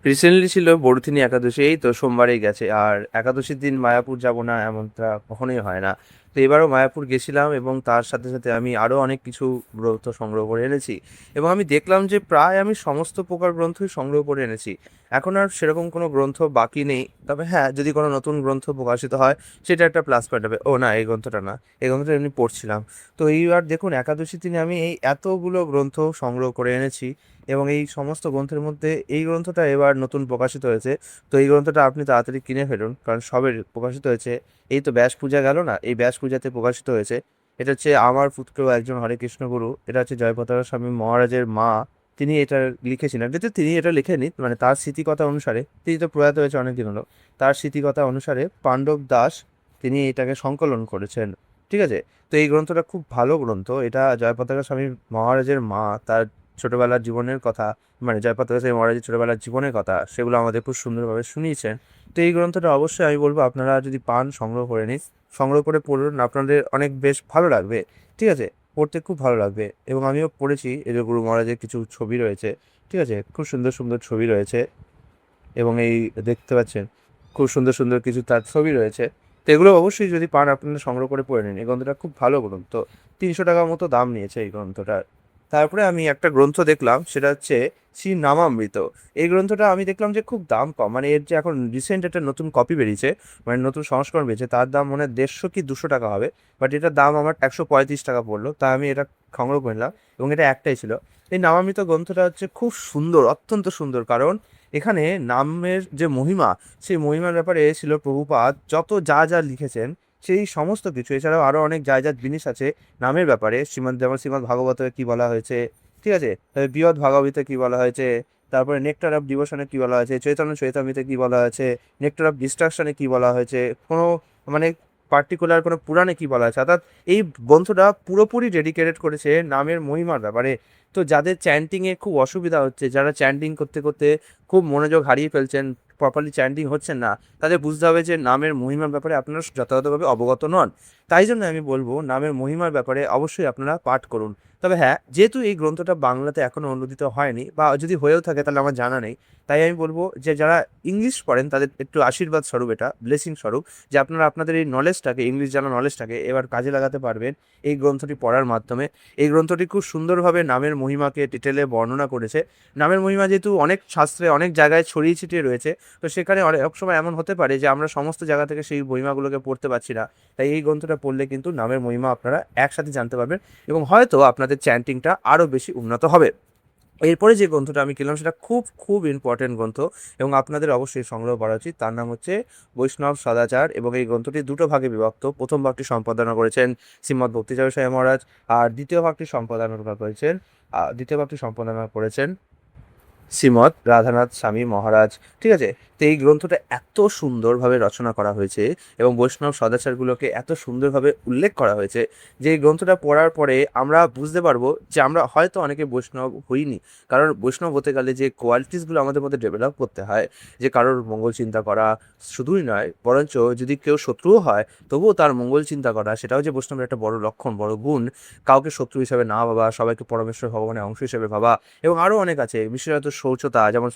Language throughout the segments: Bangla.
রিসেন্টলি ছিল বরুথিনী একাদশী, এই তো সোমবারেই গেছে। আর একাদশীর দিন মায়াপুর যাব না এমনটা কখনোই হয় না। তো এবারও মায়াপুর গেছিলাম এবং তার সাথে সাথে আমি আরও অনেক কিছু গ্রন্থ সংগ্রহ করে এনেছি। এবং আমি দেখলাম যে প্রায় আমি সমস্ত প্রকার গ্রন্থই সংগ্রহ করে এনেছি। এখন আর সেরকম কোনো গ্রন্থ বাকি নেই। তবে হ্যাঁ, যদি কোনো নতুন গ্রন্থ প্রকাশিত হয় সেটা একটা প্লাস পয়েন্ট হবে। ও না, এই গ্রন্থটা না, এই গ্রন্থটা এমনি পড়ছিলাম। তো এইবার দেখুন, একাদশীর দিনে আমি এই এতগুলো গ্রন্থ সংগ্রহ করে এনেছি। এবং এই সমস্ত গ্রন্থের মধ্যে এই গ্রন্থটা এবার নতুন প্রকাশিত হয়েছে। তো এই গ্রন্থটা আপনি তাড়াতাড়ি কিনে ফেলুন, কারণ সবে প্রকাশিত হয়েছে। এই তো ব্যাস পূজা গেল না, এই ব্যাস পূজাতে প্রকাশিত হয়েছে। এটা হচ্ছে আমার পুত্র একজন হরে কৃষ্ণ গুরু, এটা হচ্ছে জয়প্রতাপ স্বামী মহারাজের মা। তিনি এটা লিখেছিলেন, কিন্তু তিনি এটা লিখেনি, মানে তার স্মৃতিকথা অনুসারে। তিনি তো প্রয়াত হয়েছে অনেকদিন হলো। তার স্মৃতিকথা অনুসারে পাণ্ডব দাস তিনি এটাকে সংকলন করেছেন। ঠিক আছে। তো এই গ্রন্থটা খুব ভালো গ্রন্থ। এটা জয়প্রতাপ স্বামী মহারাজের মা তার ছোটবেলার জীবনের কথা, মানে জয়পাল দাস মহারাজের ছোটবেলার জীবনের কথা, সেগুলো আমাদের খুব সুন্দরভাবে শুনিয়েছেন। তো এই গ্রন্থটা অবশ্যই আমি বলবো আপনারা যদি পান সংগ্রহ করে নিন, সংগ্রহ করে পড়ুন, আপনাদের অনেক বেশ ভালো লাগবে। ঠিক আছে। পড়তে খুব ভালো লাগবে। এবং আমিও পড়েছি, এই যে গুরু মহারাজের কিছু ছবি রয়েছে। ঠিক আছে, খুব সুন্দর সুন্দর ছবি রয়েছে। এবং এই দেখতে পাচ্ছেন, খুব সুন্দর সুন্দর কিছু তার ছবি রয়েছে। তো এগুলো অবশ্যই যদি পান আপনারা সংগ্রহ করে পড়ে নিন। এই গ্রন্থটা খুব ভালো গ্রন্থ। 300 টাকার মতো দাম নিয়েছে এই গ্রন্থটার। তারপরে আমি একটা গ্রন্থ দেখলাম, সেটা হচ্ছে শ্রী নামামৃত। এই গ্রন্থটা আমি দেখলাম যে খুব দাম কম, মানে এর যে এখন রিসেন্ট একটা নতুন কপি বেরিয়েছে, মানে নতুন সংস্করণ বেরিয়েছে, তার দাম মনে হয় 150 কি 200 টাকা হবে। বাট এটার দাম আমার 135 টাকা পড়লো, তাই আমি এটা সংগ্রহ করলাম। এবং এটা একটাই ছিল। এই নামামৃত গ্রন্থটা হচ্ছে খুব সুন্দর, অত্যন্ত সুন্দর। কারণ এখানে নামের যে মহিমা, সেই মহিমার ব্যাপারে ছিল প্রভুপাদ যত যা যা লিখেছেন, সেই সমস্ত কিছু। এছাড়াও আরো অনেক যা যা জিনিস আছে নামের ব্যাপারে, যেমন শ্রীমদ্ ভাগবতে কি বলা হয়েছে। ঠিক আছে। বৃহৎ ভাগবতে কি বলা হয়েছে। তারপরে নেক্টার অফ ডিভোশনে কি বলা হয়েছে, চৈতন্য চৈতামৃতে কি বলা হয়েছে, নেক্টার অফ ডিস্ট্রাকশনে কি বলা হয়েছে, কোনো মানে পার্টিকুলার কোনো পুরাণে কি বলা হয়েছে। অর্থাৎ এই গ্রন্থটা পুরোপুরি ডেডিকেটেড করেছে নামের মহিমার ব্যাপারে। তো যাদের চ্যান্টিংয়ে খুব অসুবিধা হচ্ছে, যারা চ্যান্টিং করতে করতে খুব মনোযোগ হারিয়ে ফেলছেন, প্রপারলি চ্যান্টিং হচ্ছেন না, তাদের বুঝতে হবে যে নামের মহিমার ব্যাপারে আপনারা যথাযথভাবে অবগত নন। তাই জন্য আমি বলবো নামের মহিমার ব্যাপারে অবশ্যই আপনারা পাঠ করুন। তবে হ্যাঁ, যেহেতু এই গ্রন্থটা বাংলাতে এখনো অনুদিত হয়নি, বা যদি হয়েও থাকে তাহলে আমার জানা নেই, তাই আমি বলবো যে যারা ইংলিশ পড়েন তাদের একটু আশীর্বাদ স্বরূপ, এটা ব্লেসিং স্বরূপ, যে আপনারা আপনাদের এই নলেজটাকে, ইংলিশ জানা নলেজটাকে এবার কাজে লাগাতে পারবেন এই গ্রন্থটি পড়ার মাধ্যমে। এই গ্রন্থটি খুব সুন্দরভাবে নামের মহিমাকে ডিটেলে বর্ণনা করেছে। নামের মহিমা যেহেতু অনেক শাস্ত্রে অনেক জায়গায় ছড়িয়ে ছিটিয়ে রয়েছে, তো সেখানে অনেক সময় এমন হতে পারে যে আমরা সমস্ত জায়গা থেকে সেই মহিমাগুলোকে পড়তে পারছি না। তাই এই গ্রন্থটা পড়লে কিন্তু নামের মহিমা আপনারা একসাথে জানতে পারবেন, এবং হয়তো আপনাদের চ্যান্টিংটা আরও বেশি উন্নত হবে। এরপরে যে গ্রন্থটা আমি কিনলাম সেটা খুব খুব ইম্পর্টেন্ট গ্রন্থ, এবং আপনাদের অবশ্যই সংগ্রহ করা উচিত। তার নাম হচ্ছে বৈষ্ণব সদাচার। এবং এই গ্রন্থটি দুটো ভাগে বিভক্ত। প্রথম ভাগটি সম্পাদনা করেছেন শ্রীমদ্ ভক্তিচারু সাহেব মহারাজ, আর দ্বিতীয় ভাগটি সম্পাদনা করেছেন শ্রীমৎ রাধানাথ স্বামী মহারাজ। ঠিক আছে। তো এই গ্রন্থটা এত সুন্দরভাবে রচনা করা হয়েছে, এবং বৈষ্ণব সদাচারগুলোকে এত সুন্দরভাবে উল্লেখ করা হয়েছে, যে এই গ্রন্থটা পড়ার পরে আমরা বুঝতে পারবো যে আমরা হয়তো অনেকে বৈষ্ণব হইনি। কারণ বৈষ্ণব হতে গেলে যে কোয়ালিটিসগুলো আমাদের মধ্যে ডেভেলপ করতে হয়, যে কারোর মঙ্গল চিন্তা করা, শুধুই নয় বরঞ্চ যদি কেউ শত্রুও হয় তবুও তার মঙ্গল চিন্তা করা, সেটাও যে বৈষ্ণবের একটা বড় লক্ষণ, বড় গুণ। কাউকে শত্রু হিসাবে না ভাবা, সবাইকে পরমেশ্বর ভগবানের অংশ হিসেবে ভাবা। এবং আরও অনেক আছে, বিশেষত শৌচতা। যেমন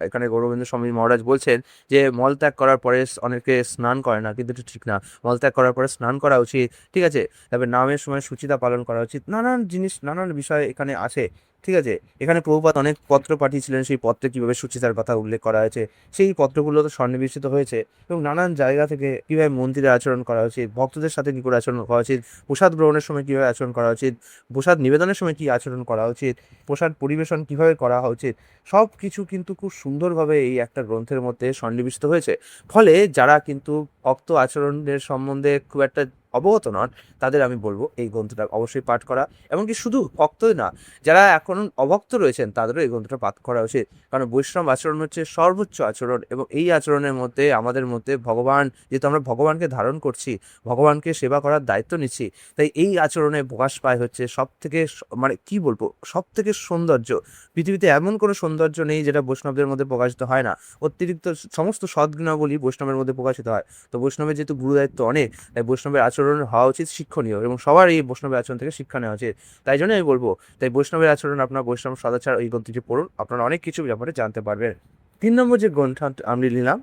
এখানে গৌরবেন্দ্র স্বামী মহারাজ বলছেন যে মলত্যাগ করার পরে অনেকে স্নান করে না, কিন্তু এটা ঠিক না। মলত্যাগ করার পরে স্নান করা উচিত। ঠিক আছে। তারপরে নামের সময় শুচিতা পালন করা উচিত। নানান জিনিস, নানান বিষয় এখানে আছে। ঠিক আছে। এখানে প্রভুপাদ অনেক পত্র পাঠিয়েছিলেন, সেই পত্রে কীভাবে শুচিতার কথা উল্লেখ করা হয়েছে, সেই পত্রগুলো তো সন্নিবেশিত হয়েছে। এবং নানান জায়গা থেকে কীভাবে মন্দিরে আচরণ করা উচিত, ভক্তদের সাথে কী করে আচরণ করা উচিত, প্রসাদ গ্রহণের সময় কীভাবে আচরণ করা উচিত, প্রসাদ নিবেদনের সময় কী আচরণ করা উচিত, প্রসাদ পরিবেশন কীভাবে করা উচিত, সব কিছু কিন্তু খুব সুন্দরভাবে এই একটা গ্রন্থের মধ্যে সন্নিবিষ্ট হয়েছে। ফলে যারা কিন্তু ভক্ত আচরণের সম্বন্ধে খুব একটা অবগত নন, তাদের আমি বলবো এই গ্রন্থটা অবশ্যই পাঠ করা। এমনকি শুধু ভক্তই না, যারা এখন অভক্ত রয়েছেন তাদেরও এই গ্রন্থটা পাঠ করা উচিত। কারণ বৈষ্ণব আচরণ হচ্ছে সর্বোচ্চ আচরণ, এবং এই আচরণের মধ্যে আমাদের মধ্যে ভগবান, যেহেতু আমরা ভগবানকে ধারণ করছি, ভগবানকে সেবা করার দায়িত্ব নিচ্ছি, তাই এই আচরণে প্রকাশ পায় হচ্ছে সব থেকে মানে কি বলবো, সব থেকে সৌন্দর্য। পৃথিবীতে এমন কোনো সৌন্দর্য নেই যেটা বৈষ্ণবদের মধ্যে প্রকাশিত হয় না। অতিরিক্ত সমস্ত সদ্গুণাবলী বৈষ্ণবের মধ্যে প্রকাশিত হয়। তো বৈষ্ণবের যেহেতু গুরুদায়িত্ব অনেক, তাই বৈষ্ণবের আচরণ হওয়া উচিত শিক্ষণীয়, এবং সবার এই বৈষ্ণবের আচরণ থেকে শিক্ষা নেওয়া উচিত। তাই জন্য আমি বলবো, তাই বৈষ্ণবের আচরণ, আপনার বৈষ্ণব সদাচার এই গ্রন্থটি পড়ুন, আপনারা অনেক কিছু ব্যাপারে জানতে পারবেন। 3 নম্বর যে গ্রন্থ আমি নিলাম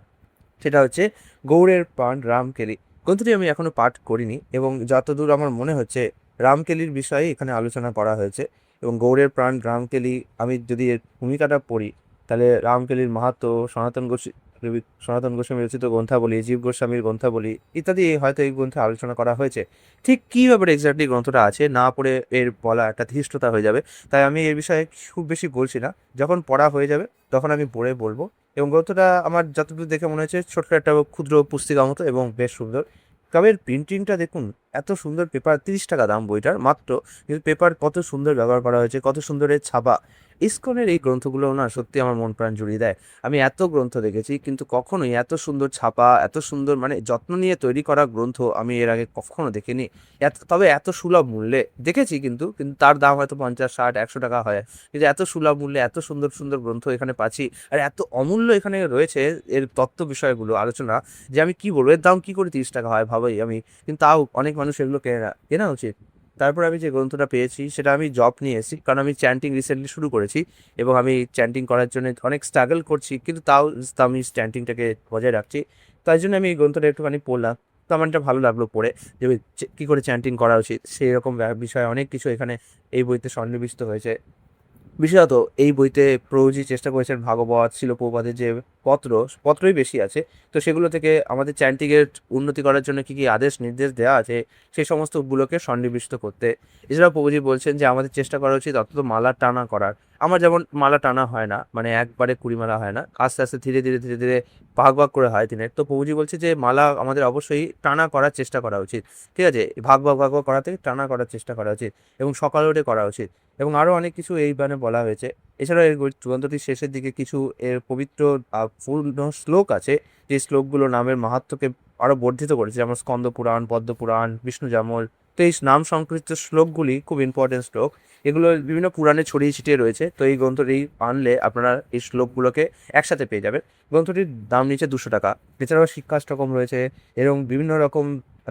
সেটা হচ্ছে গৌড়ের প্রাণ রামকেলি। গ্রন্থটি আমি এখনো পাঠ করিনি এবং যতদূর আমার মনে হচ্ছে রামকেলির বিষয়ে এখানে আলোচনা করা হয়েছে। এবং গৌড়ের প্রাণ রামকেলি, আমি যদি এর ভূমিকাটা পড়ি তাহলে রামকেলির মাহাত্ম্য, সনাতন গোস্বামী রচিত গ্রন্থাবলী, জীব গোস্বামীর গ্রন্থাবলী ইত্যাদি হয়তো এই গ্রন্থে আলোচনা করা হয়েছে। ঠিক কী ব্যাপারে এক্স্যাক্টলি গ্রন্থটা আছে না পড়ে এর বলা একটা ধৃষ্টতা হয়ে যাবে, তাই আমি এর বিষয়ে খুব বেশি বলছি না। যখন পড়া হয়ে যাবে তখন আমি পড়ে বলবো। এবং গ্রন্থটা আমার যতদূর দেখে মনে হচ্ছে ছোট্ট একটা ক্ষুদ্র পুস্তিকা মতো এবং বেশ সুন্দর। তবে এর প্রিন্টিংটা দেখুন, এত সুন্দর পেপার, 30 টাকা দাম বইটার মাত্র, কিন্তু পেপার কত সুন্দর ব্যবহার করা হয়েছে, কত সুন্দর এর ছাপা। ইসকনের এই গ্রন্থগুলো না সত্যি আমার মন প্রাণ জুড়িয়ে দেয়। আমি এত গ্রন্থ দেখেছি কিন্তু কখনোই এত সুন্দর ছাপা, এত সুন্দর মানে যত্ন নিয়ে তৈরি করা গ্রন্থ আমি এর আগে কখনো দেখিনি। তবে এত সুলভ মূল্যে দেখেছি, কিন্তু কিন্তু তার দাম হয়তো 50, 60, 100 টাকা হয়। কিন্তু এত সুলভ মূল্যে এত সুন্দর সুন্দর গ্রন্থ এখানে পাচ্ছি, আর এত অমূল্য এখানে রয়েছে এর তত্ত্ব বিষয়গুলো আলোচনা, যে আমি কি বলবো, এর দাম কি করে 30 টাকা হয় ভাবোই আমি। কিন্তু তাও অনেক মানুষ এগুলো কেনা উচিত। তারপর আমি যে গ্রন্থটা পেয়েছি সেটা আমি জব নিয়ে এসেছি, কারণ আমি চ্যান্টিং রিসেন্টলি শুরু করেছি এবং আমি চ্যান্টিং করার জন্য অনেক স্ট্রাগল করছি, কিন্তু তাও আমি চ্যান্টিংটাকে বজায় রাখছি। তাই জন্য আমি এই গ্রন্থটা একটুখানি পড়লাম। তো আমার এটা ভালো লাগলো পড়ে, যে কী করে চ্যান্টিং করা উচিত সেই রকম বিষয়ে অনেক কিছু এখানে এই বইতে সন্নিবিষ্ট হয়েছে। বিশেষত এই বইতে প্রভুজি চেষ্টা করেছেন ভাগবত, শিল প্রভুপাদের যে পত্রই বেশি আছে, তো সেগুলো থেকে আমাদের চ্যান্টিংয়ের উন্নতি করার জন্য কী কী আদেশ নির্দেশ দেওয়া আছে সেই সমস্তগুলোকে সন্নিবিষ্ট করতে। এছাড়াও প্রভুজি বলছেন যে আমাদের চেষ্টা করা উচিত অন্তত মালা টানা করার। আমার যেমন মালা টানা হয় না, মানে একবারে 20 মালা হয় না, আস্তে আস্তে ধীরে ধীরে ধীরে ধীরে ভাগ ভাগ করে হয় দিনের। তো প্রভুজি বলছে যে মালা আমাদের অবশ্যই টানা করার চেষ্টা করা উচিত, ঠিক আছে, ভাগ ভাগ করা থেকে টানা করার চেষ্টা করা উচিত এবং সকালে উঠে করা উচিত। এবং আরও অনেক কিছু এই বলা হয়েছে। এছাড়াও এই গ্রন্থটির শেষের দিকে কিছু এর পবিত্র পূর্ণ শ্লোক আছে, যে শ্লোকগুলো নামের মাহাত্ম্যকে আরও বর্ধিত করেছে, যেমন স্কন্দ পুরাণ, পদ্ম পুরাণ, বিষ্ণু জামল। তো এই নাম সংকৃত শ্লোকগুলি খুব ইম্পর্টেন্ট শ্লোক, এগুলো বিভিন্ন পুরাণে ছড়িয়ে ছিটিয়ে রয়েছে। তো এই গ্রন্থটি আনলে আপনারা এই শ্লোকগুলোকে একসাথে পেয়ে যাবেন। গ্রন্থটির দাম নিচে 200 টাকা। এছাড়াও শিক্ষাষ্টকম রয়েছে, এরকম বিভিন্ন রকম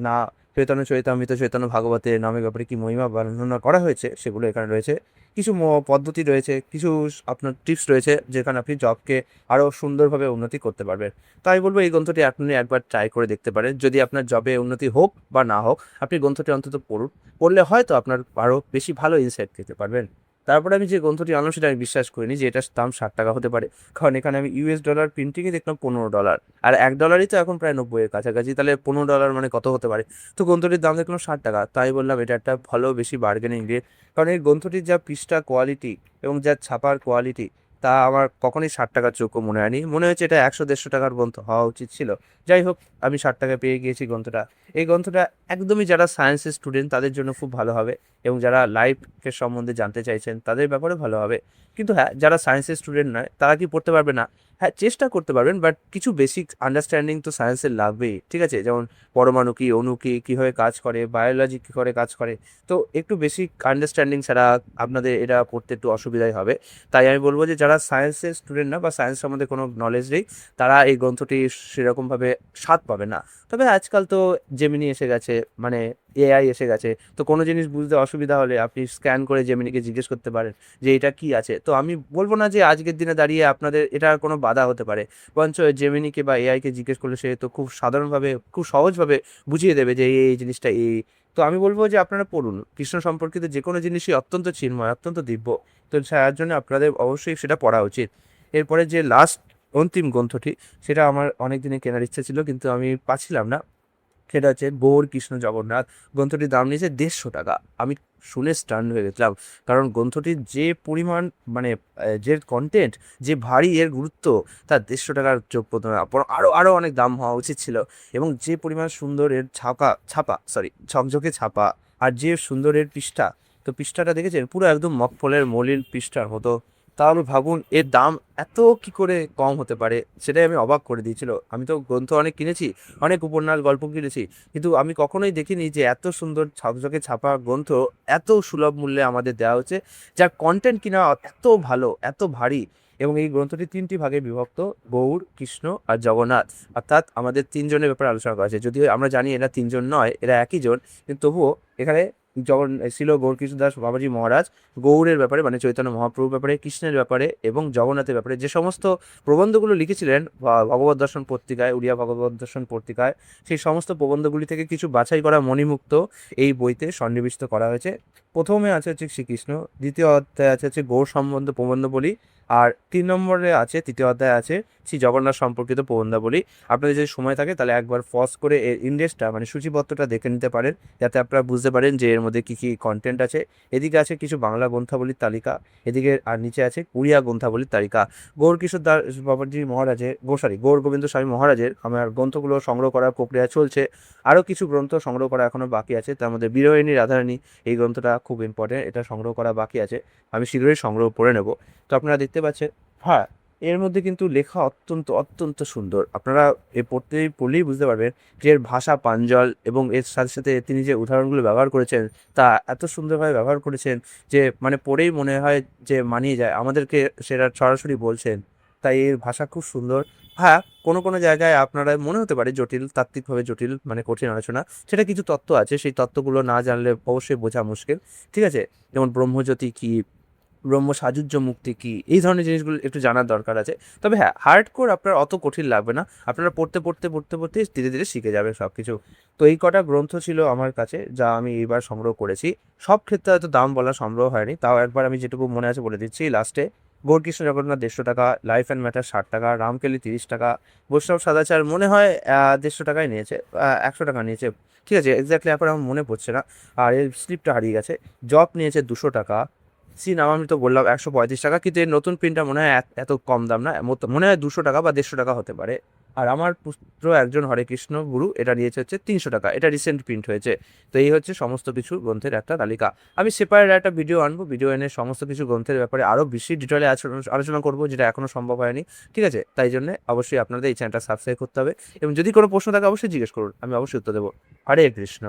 না চৈতন্য চৈতামৃত, চৈতন্য ভাগবতে নামের ব্যাপারে কি মহিমা বর্ণনা করা হয়েছে সেগুলো এখানে রয়েছে। কিছু পদ্ধতি রয়েছে, কিছু আপনার টিপস রয়েছে যেখানে আপনি জবকে আরও সুন্দরভাবে উন্নতি করতে পারবেন। তাই বলবো এই গ্রন্থটি আপনি একবার ট্রাই করে দেখতে পারেন। যদি আপনার জবে উন্নতি হোক বা না হোক, আপনি গ্রন্থটি অন্তত পড়ুন। পড়লে হয়তো আপনার আরও বেশি ভালো ইনসাইট পেতে পারবেন। তারপরে আমি যে গ্রন্থটি আনলাম সেটা আমি বিশ্বাস করিনি যে এটার দাম 60 টাকা হতে পারে, কারণ এখানে আমি US ডলার প্রিন্টিংয়ে দেখলাম $15, আর $1 তো এখন প্রায় 90-এর কাছাকাছি, তাহলে $15 মানে কত হতে পারে। তো গ্রন্থটির দাম দেখলাম 60 টাকা, তাই বললাম এটা একটা ভালো বেশি বার্গেনিং রেট। কারণ এই গ্রন্থটির যা পৃষ্ঠা কোয়ালিটি এবং যা ছাপার কোয়ালিটি, তা আমার কখনোই 60 টাকার যোগ্য মনে হয়নি। মনে হয়েছে এটা 100-150 টাকার গ্রন্থ হওয়া উচিত ছিল। যাই হোক, আমি 60 টাকায় পেয়ে গিয়েছি গ্রন্থটা। এই গ্রন্থটা একদমই যারা সায়েন্সের স্টুডেন্ট তাদের জন্য খুব ভালো হবে, এবং যারা লাইফের সম্বন্ধে জানতে চাইছেন তাদের ব্যাপারে ভালো হবে। কিন্তু হ্যাঁ, যারা সায়েন্সের স্টুডেন্ট নয় তারা কি পড়তে পারবে না? হ্যাঁ, চেষ্টা করতে পারবেন, বাট কিছু বেসিক আন্ডারস্ট্যান্ডিং তো সায়েন্সের লাগবেই, ঠিক আছে? যেমন পরমাণু কি, অণু কি, কীভাবে কাজ করে, বায়োলজি কী করে কাজ করে। তো একটু বেসিক আন্ডারস্ট্যান্ডিং ছাড়া আপনাদের এটা পড়তে একটু অসুবিধাই হবে। তাই আমি বলবো যে যারা সায়েন্সের স্টুডেন্ট না বা সায়েন্স সম্বন্ধে কোনো নলেজ নেই, তারা এই গ্রন্থটি সেরকমভাবে স্বাদ পাবে না। তবে আজকাল তো জেমিনি এসে গেছে, মানে AI এসে গেছে। তো কোনো জিনিস বুঝতে অসুবিধা হলে আপনি স্ক্যান করে জেমিনিকে জিজ্ঞেস করতে পারেন যে এটা কি আছে। তো আমি বলবো না যে আজকের দিনে দাঁড়িয়ে আপনাদের এটা কোনো বাধা হতে পারে, বরঞ্চ জেমিনিকে বা AI-কে জিজ্ঞেস করলে সে তো খুব সাধারণভাবে, খুব সহজভাবে বুঝিয়ে দেবে যে এই জিনিসটা এই। তো আমি বলবো যে আপনারা পড়ুন। কৃষ্ণ সম্পর্কিত যে কোনো জিনিসই অত্যন্ত চিন্ময়, অত্যন্ত দিব্য। তো তার জন্য আপনাদের অবশ্যই সেটা পড়া উচিত। এরপরে যে লাস্ট অন্তিম গ্রন্থটি, সেটা আমার অনেক দিনে কেনার ইচ্ছা ছিল কিন্তু আমি পাচ্ছিলাম না। সেটা হচ্ছে গৌড় কৃষ্ণ জগন্নাথ। গ্রন্থটির দাম নিয়েছে 150 টাকা। আমি শুনে স্টান্ড হয়ে গেছিলাম, কারণ গ্রন্থটির যে পরিমাণ, মানে যে কন্টেন্ট, যে ভারী এর গুরুত্ব, তার 150 টাকার যোগ্য নয়। আরও আরও অনেক দাম হওয়া উচিত ছিল। এবং যে পরিমাণ সুন্দর এর ঝকঝকে ছাপা, আর যে সুন্দর এর পৃষ্ঠা, তো পৃষ্ঠাটা দেখেছেন পুরো একদম মখমলের মলিন পৃষ্ঠার মতো। তাহলে ভাবুন এর দাম এত কি করে কম হতে পারে, সেটাই আমি অবাক করে দিয়েছিল। আমি তো গ্রন্থ অনেক কিনেছি, অনেক উপন্যাস গল্প কিনেছি, কিন্তু আমি কখনোই দেখিনি যে এত সুন্দর ঝকঝকে ছাপা গ্রন্থ এত সুলভ মূল্যে আমাদের দেওয়া হচ্ছে, যার কন্টেন্ট কিনা এত ভালো, এত ভারী। এবং এই গ্রন্থটি 3টি ভাগে বিভক্ত: গৌড়, কৃষ্ণ আর জগন্নাথ। অর্থাৎ আমাদের 3 জনের ব্যাপারে আলোচনা করা আছে। যদিও আমরা জানি এরা 3 জন নয়, এরা একই জন, কিন্তু তবুও এখানে ছিল গৌরকিশোর দাস বাবাজি মহারাজ গৌড়ের ব্যাপারে মানে চৈতন্য মহাপ্রভুর ব্যাপারে, কৃষ্ণের ব্যাপারে এবং জগন্নাথের ব্যাপারে যে সমস্ত প্রবন্ধগুলো লিখেছিলেন ভগবত দর্শন পত্রিকায়, উড়িয়া ভগবত দর্শন পত্রিকায়, সেই সমস্ত প্রবন্ধগুলি থেকে কিছু বাছাই করা মণিমুক্ত এই বইতে সন্নিবিষ্ট করা হয়েছে। প্রথমে আছে হচ্ছে শ্রীকৃষ্ণ, দ্বিতীয় অধ্যায় আছে গৌড় সম্বন্ধ প্রবন্ধাবলী, আর 3 নম্বরে আছে, তৃতীয় অধ্যায় আছে শ্রী জগন্নাথ সম্পর্কিত প্রবন্ধাবলী। আপনাদের যদি সময় থাকে তাহলে একবার পজ করে এর ইন্ডেক্সটা মানে সূচিপত্রটা দেখে নিতে পারেন, যাতে আপনারা বুঝতে পারেন যে এর মধ্যে কী কী কন্টেন্ট আছে। এদিকে আছে কিছু বাংলা গ্রন্থাবলীর তালিকা, এদিকে আর নিচে আছে উড়িয়া গ্রন্থাবলীর তালিকা। গৌরকিশোর দাস বাবাজি মহারাজের গৌর গোবিন্দ স্বামী মহারাজের আমার গ্রন্থগুলো সংগ্রহ করার প্রক্রিয়া চলছে। আরও কিছু গ্রন্থ সংগ্রহ করা এখনও বাকি আছে, তার মধ্যে বিরোহিনী রাধারানী এই গ্রন্থটা খুব ইম্পর্টেন্ট, এটা সংগ্রহ করা বাকি আছে, আমি শীঘ্রই সংগ্রহ করে নেব। তো আপনারা দেখতে পাচ্ছেন, হ্যাঁ, এর মধ্যে কিন্তু লেখা অত্যন্ত অত্যন্ত সুন্দর। আপনারা পড়লেই বুঝতে পারবেন যে এর ভাষা প্রাঞ্জল এবং এর সাথে সাথে তিনি যে উদাহরণগুলো ব্যবহার করেছেন তা এত সুন্দরভাবে ব্যবহার করেছেন যে মানে পড়েই মনে হয় যে মানিয়ে যায়, আমাদেরকে সেটা সরাসরি বলছেন। তাই এর ভাষা খুব সুন্দর। হ্যাঁ, কোনো কোনো জায়গায় আপনারা মনে হতে পারে জটিল, তাত্ত্বিকভাবে জটিল মানে কঠিন আলোচনা, সেটা কিছু তত্ত্ব আছে, সেই তত্ত্বগুলো না জানলে অবশ্যই বোঝা মুশকিল। ঠিক আছে, যেমন ব্রহ্মজ্যোতি কী, ব্রহ্ম সাযুজ্য মুক্তি কী, এই ধরনের জিনিসগুলো একটু জানার দরকার আছে। তবে হ্যাঁ, হার্ডকোর আপনার অত কঠিন লাগবে না, আপনারা পড়তে পড়তে পড়তে পড়তে ধীরে ধীরে শিখে যাবেন সব কিছু। তো এই কটা গ্রন্থ ছিল আমার কাছে যা আমি এইবার সংগ্রহ করেছি। সব ক্ষেত্রে হয়তো দাম বলা সম্ভব হয়নি, তাও একবার আমি যেটুকু মনে আছে বলে দিচ্ছি লাস্টে। গৌরকৃষ্ণ জগন্নাথ 150 টাকা, লাইফ অ্যান্ড ম্যাটার 60 টাকা, রামকেলি 30 টাকা, বৈষ্ণব সাদাচার মনে হয় 150 টাকায় নিয়েছে, 100 টাকা নিয়েছে, ঠিক আছে, এক্স্যাক্টলি এখন আমার মনে পড়ছে না, আর এর স্লিপটা হারিয়ে গেছে। জব নিয়েছে 200 টাকা। আমি তো বললাম 135 টাকা, কিন্তু এর নতুন প্রিন্টটা মনে হয় এত কম দাম না, মনে হয় 200 টাকা বা 150 টাকা হতে পারে। আর আমার পুত্র একজন হরে কৃষ্ণ গুরু এটা নিয়েছে হচ্ছে 300 টাকা, এটা রিসেন্ট প্রিন্ট হয়েছে। তো এই হচ্ছে সমস্ত কিছু গ্রন্থের একটা তালিকা। আমি সেপারেট একটা ভিডিও আনবো, ভিডিও এনে সমস্ত কিছু গ্রন্থের ব্যাপারে আরও বেশি ডিটেলে আলোচনা করবো, যেটা এখনও সম্ভব হয়নি। ঠিক আছে, তাই জন্য অবশ্যই আপনাদের এই চ্যানেলটা সাবস্ক্রাইব করতে হবে, এবং যদি কোনো প্রশ্ন থাকে অবশ্যই জিজ্ঞেস করুন, আমি অবশ্যই উত্তর দেবো। হরে কৃষ্ণ।